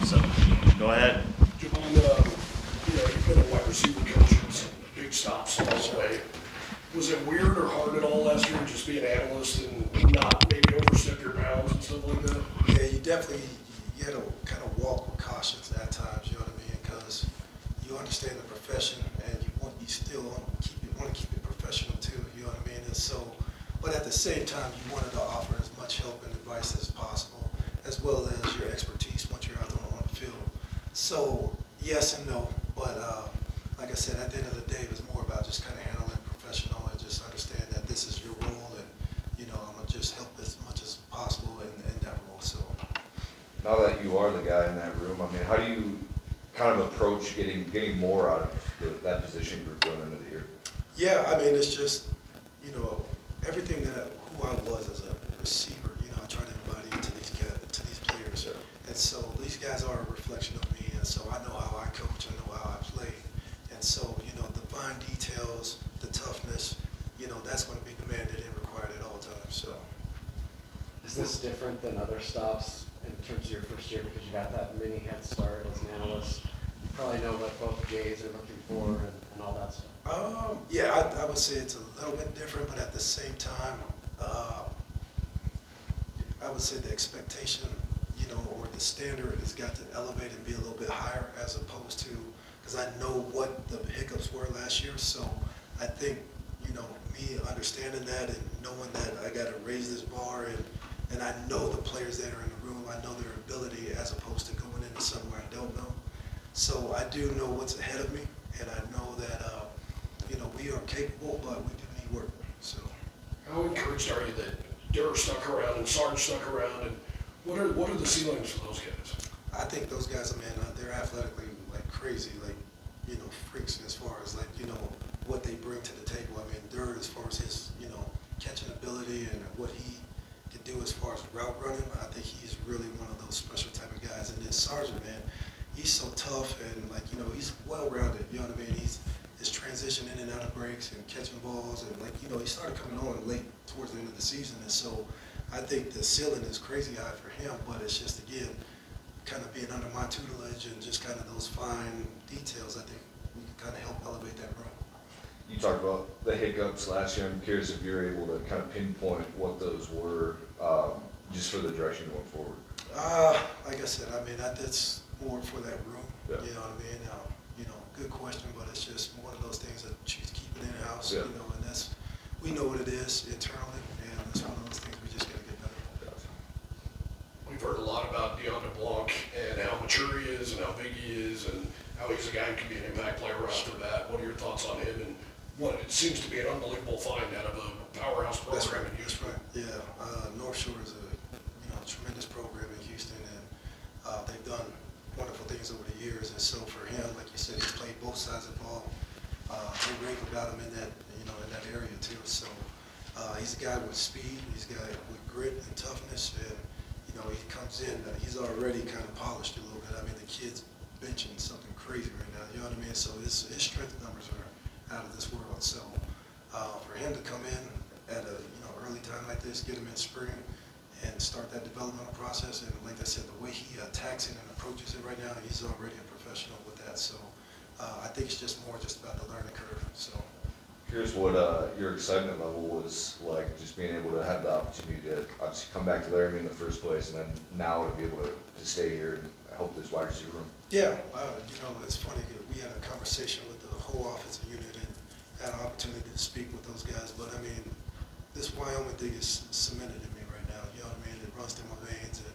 So, go ahead. Javon, you've been a wide receiver coach and some big stops along the way. Was it weird or hard at all last year just being an analyst and not maybe overstep your bounds and stuff like that? Yeah, you had to kind of walk with caution at times, you know what I mean? Because you understand the profession and you still want to keep it professional too, you know what I mean? And so, but at the same time, you wanted to offer as much help and advice as possible, as well as your expertise once you're out on the field. So, yes and no, but like I said, at the end of the day, it was more about just kind of handling professional and just understand that this is your role and, I'm going to just help as much as possible in that role, so. Now that you are the guy in that room, I mean, how do you kind of approach getting more out of that position group going into the year? Yeah, I mean, it's just, everything who I was as a receiver, I try to embody to these players. Sure. And so these guys are a reflection of me, and so I know how I coach, I know how I play. And so, the fine details, the toughness, that's going to be demanded and required at all times, so. Is this different than other stops in terms of your first year because you got that mini head start as an analyst? You probably know what both Jays are looking for and all that stuff. Yeah, I would say it's a little bit different, but at the same time, I would say the expectation, or the standard has got to elevate and be a little bit higher as opposed to, because I know what the hiccups were last year, so I think, me understanding that and knowing that I got to raise this bar and I know the players that are in the room, I know their ability as opposed to going into somewhere I don't know. So I do know what's ahead of me, and I know that, we are capable, but we do need work, so. How encouraged are you that Durr stuck around and Sarge stuck around, and what are the ceilings for those guys? I think those guys, man, they're athletically like crazy, like, freaks as far as what they bring to the table. I mean, Durr, as far as his, catching ability and what he can do as far as route running, I think he's really one of those special type of guys. And then Sargent, man, he's so tough and he's well-rounded, you know what I mean? His transition in and out of breaks and catching balls and he started coming on late towards the end of the season. And so I think the ceiling is crazy high for him, but it's just, again, kind of being under my tutelage and just kind of those fine details, I think we can kind of help elevate that room. You talked about the hiccups last year. I'm curious if you're able to kind of pinpoint what those were, just for the direction going forward. Like I said, I mean, that's more for that room. Yeah. You know what I mean? Good question, but it's just one of those things that you keep it in-house, Yeah. And we know what it is internally, and it's one of those things we just got to get better at. We've heard a lot about Deonta Blanc and how mature he is and how big he is and how he's a guy who can be an impact player after that. What are your thoughts on him and what it seems to be an unbelievable find out of a powerhouse program That's right. in Houston? That's right. Yeah, North Shore is a tremendous program in Houston, and they've done wonderful things over the years. And so for him, like you said, he's played both sides of the ball. They rave about him in that area too. So he's a guy with speed. He's a guy with grit and toughness, and he comes in. He's already kind of polished a little bit. I mean, the kid's benching something crazy right now. You know what I mean? So his strength numbers are out of this world. So for him to come in at a early time like this, get him in spring, and start that developmental process, and like I said, the way he attacks it and approaches it right now, he's already a professional with that. So I think it's just more just about the learning curve. So. Curious what your excitement level was like, just being able to have the opportunity to obviously come back to Laramie in the first place, and then now to be able to stay here and help this wide receiver room. Yeah, it's funny. We had a conversation with the whole offensive unit and had an opportunity to speak with those guys. But I mean, this Wyoming thing is cemented in me right now. You know what I mean? It runs through my veins, and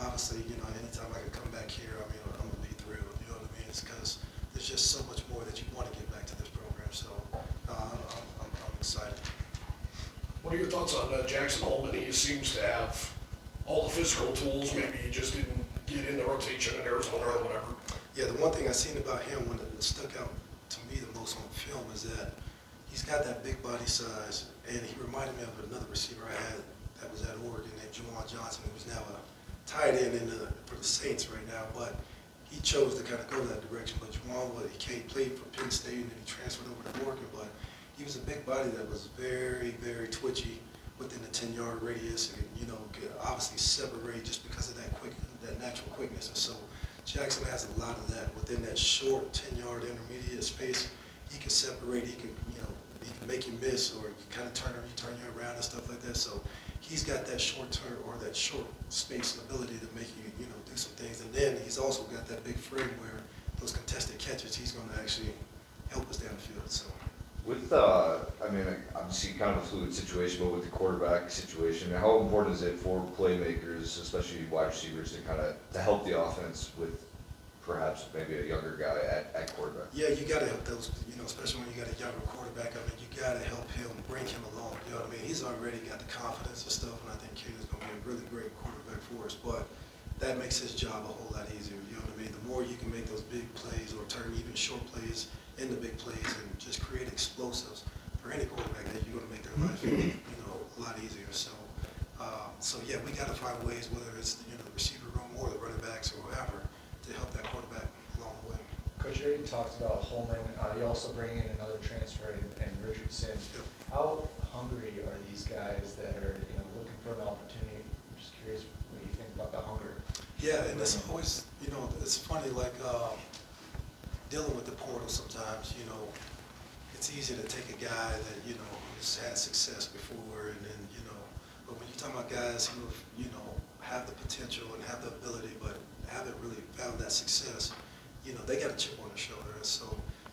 obviously, anytime I can come back here, I mean, I'm gonna be thrilled. You know what I mean? It's because there's just so much more that you want to get back to this program. So I'm excited. What are your thoughts on Jackson Holman? He seems to have all the physical tools. Maybe he just didn't get in the rotation in Arizona or whatever. Yeah, the one thing I seen about him when it stuck out to me the most on film is that he's got that big body size, and he reminded me of another receiver I had that was at Oregon named Juwan Johnson, who's now a tight end for the Saints right now. But he chose to kind of go that direction. But Juwan, he played for Penn State, and then he transferred over to Oregon. But he was a big body that was very, very twitchy within the 10-yard radius, and could obviously separate just because of that natural quickness. And so Jackson has a lot of that within that short 10-yard intermediate space. He can separate, he can make you miss, or you kind of turn you around and stuff like that. So he's got that short turn or that short space ability to make you, do some things. And then he's also got that big frame where those contested catches, he's going to actually help us down the field. So. With, obviously kind of a fluid situation, but with the quarterback situation, how important is it for playmakers, especially wide receivers, to help the offense with perhaps maybe a younger guy at quarterback? Yeah, you got to help those, especially when you got a younger quarterback. I mean, you got to help him, bring him along. You know what I mean? He's already got the confidence and stuff, and I think Caden's going to be a really great quarterback for us. But that makes his job a whole lot easier. You know what I mean? The more you can make those big plays or turn even short plays into big plays and just create explosives for any quarterback, that you're going to make their life, a lot easier. So yeah, we got to find ways, whether it's the receiver room or the running backs or whatever, to help that quarterback along the way. Coach, you already talked about Holman. You also bring in another transfer in Richardson. Yep. How hungry are these guys that are looking for an opportunity? I'm just curious what you think about the hunger. Yeah, and it's always, it's funny, like dealing with the portal sometimes, it's easy to take a guy that, has had success before, and then, but when you're talking about guys who, have the potential and have the ability, but haven't really found that success, they got a chip on their shoulder. And so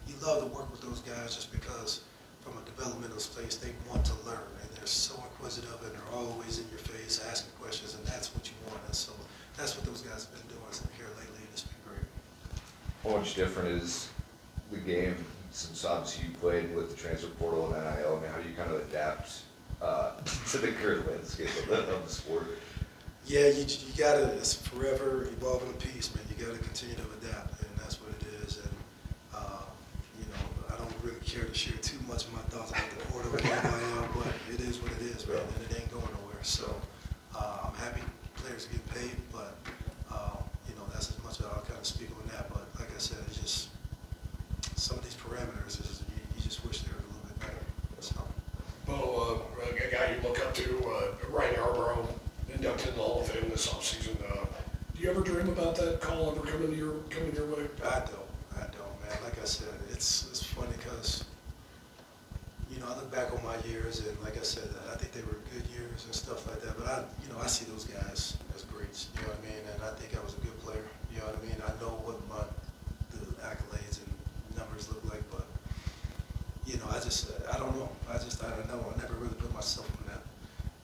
you love to work with those guys just because from a developmental space, they want to learn, and they're so inquisitive, and they're always in your face asking questions, and that's what you want. And so that's what those guys have been doing here lately, and it's been great. How much different is the game since obviously you played with the transfer portal and NIL? I mean, how do you kind of adapt to the current landscape of the sport? Yeah, you gotta, it's forever evolving piece, man. You gotta continue to adapt, and that's what it is. And, I don't really care to share too much of my thoughts about the portal and NIL, but it is what it is, man, and it ain't going nowhere. So, I'm happy players get paid, but, that's as much as I'll kind of speak on that. But like I said, it's just, some of these parameters, you just wish they were a little bit better. So. Bo, a guy you look up to, Ryan Yarborough, inducted in the Hall of Fame this offseason. Do you ever dream about that call ever coming your way? I don't, man. Like I said, it's funny because, I look back on my years, and like I said, I think they were good years and stuff like that. But I see those guys as greats. You know what I mean? And I think I was a good player. You know what I mean? I know what the accolades and numbers look like, but I don't know. I don't know. I never really put myself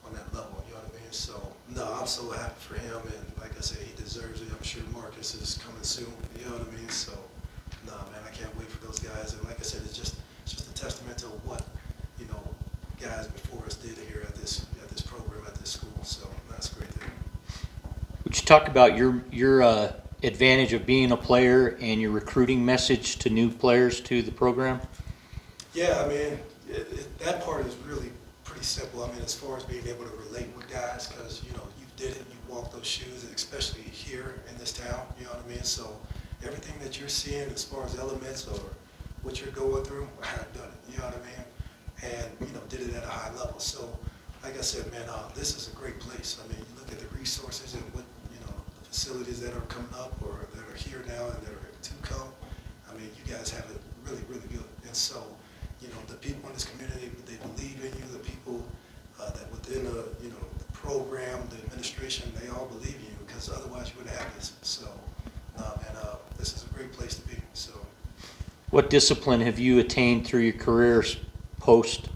on that level. You know what I mean? So no, I'm so happy for him, and like I said, he deserves it. I'm sure Marcus is coming soon. You know what I mean? So no, man, I can't wait for those guys. And like I said, it's just a testament to what guys before us did here at this program at this school. So that's a great thing. Would you talk about your advantage of being a player and your recruiting message to new players to the program? Yeah, I mean, that part is really pretty simple. I mean, as far as being able to relate with guys, because, you did it, you walked those shoes, and especially here in this town, you know what I mean? So everything that you're seeing as far as elements or what you're going through, I've done it, you know what I mean? And, did it at a high level. So, like I said, man, this is a great place. I mean, you look at the resources and what, the facilities that are coming up or that are here now and that are to come. I mean, you guys have it really, really good. And so, the people in this community, they believe in you. The people that within the program, the administration, they all believe in you, because otherwise you wouldn't have this. So, this is a great place to be. So, What discipline have you attained through your careers post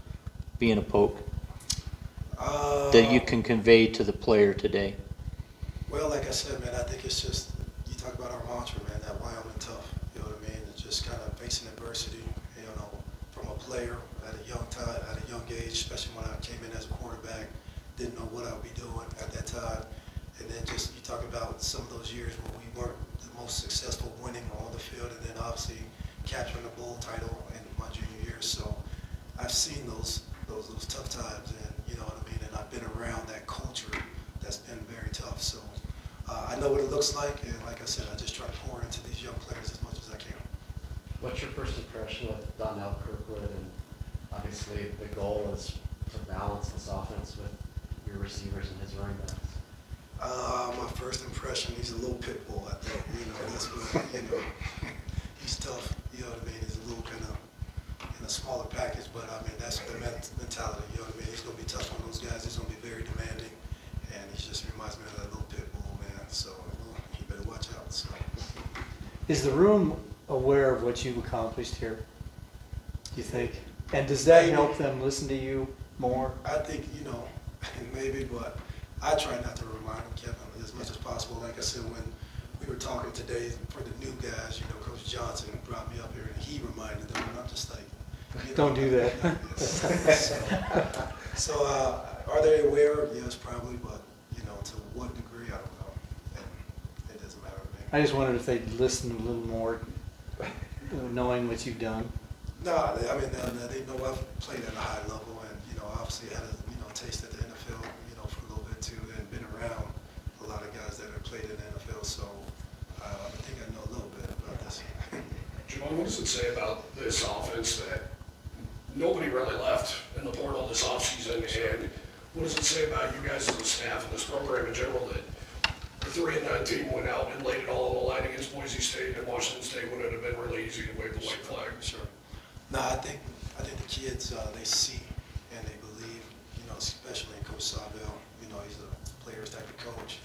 being a Pope that you can convey to the player today? Well, like I said, man, I think it's just, you talk about our mantra, man, that Wyoming tough, you know what I mean? It's just kind of facing adversity, from a player at a young age, especially when I came in as a quarterback, didn't know what I would be doing at that time. And then just, you talk about some of those years when we weren't the most successful winning on the field, and then obviously capturing a bowl title in my junior year. So I've seen those tough times, and you know what I mean, and I've been around that culture that's been very tough. So I know what it looks like, and like I said, I just try to pour into these young players as much as I can. What's your first impression of Donnell Kirkwood? And obviously the goal is to balance this offense with your receivers and his running backs. My first impression, he's a little pit bull, I think. That's what he's tough, you know what I mean? He's a little kind of in a smaller package, but I mean, that's the mentality, you know what I mean? He's gonna be tough on those guys, he's gonna be very demanding, and he just reminds me of that little pit bull, man, so you better watch out, so. Is the room aware of what you've accomplished here, do you think? And does that help them listen to you more? I think, you know, maybe, but I try not to remind them, Kevin, as much as possible. Like I said, when we were talking today for the new guys, you know, Coach Johnson brought me up here and he reminded them, and I'm just like, you know, Don't do that. so are they aware? Yes, probably, but, you know, to what degree, I don't know. And it doesn't matter to me. I just wondered if they'd listen a little more, knowing what you've done. No, I mean, they know I've played at a high level and, you know, obviously had a, you know, taste at the NFL, you know, for a little bit too, and been around a lot of guys that have played in the NFL, so I think I know a little bit about this. Javon, what does it say about this offense that nobody really left in the portal this offseason? And what does it say about you guys as a staff and this program in general that the 3-9 team went out and laid it all on the line against Boise State and Washington State when it had been really easy to wave the white flag? Sure. No, I think the kids, they see and they believe, you know, especially in Coach Sawville, you know, he's a player's type of coach.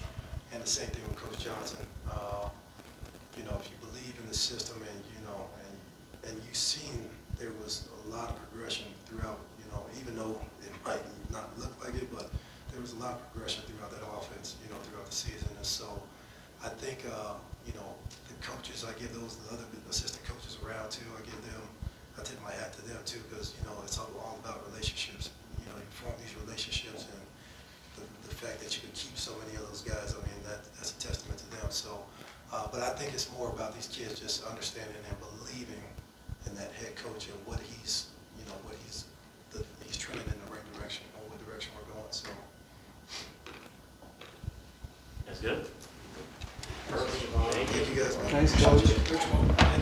And the same thing with Coach Johnson. You know, if you believe in the system and, you know, and you've seen there was a lot of progression throughout, you know, even though it might not look like it, but there was a lot of progression throughout that offense, you know, throughout the season. And so I think, you know, the coaches, I give those, the other assistant coaches around too, I tip my hat to them too, because, you know, it's all about relationships. You know, you form these relationships, and the fact that you can keep so many of those guys, I mean, that's a testament to them. So, but I think it's more about these kids just understanding and believing in that head coach and what he's, you know, he's trending in the right direction, or what direction we're going. So. That's good. Thank you guys. Nice coach. Thank you.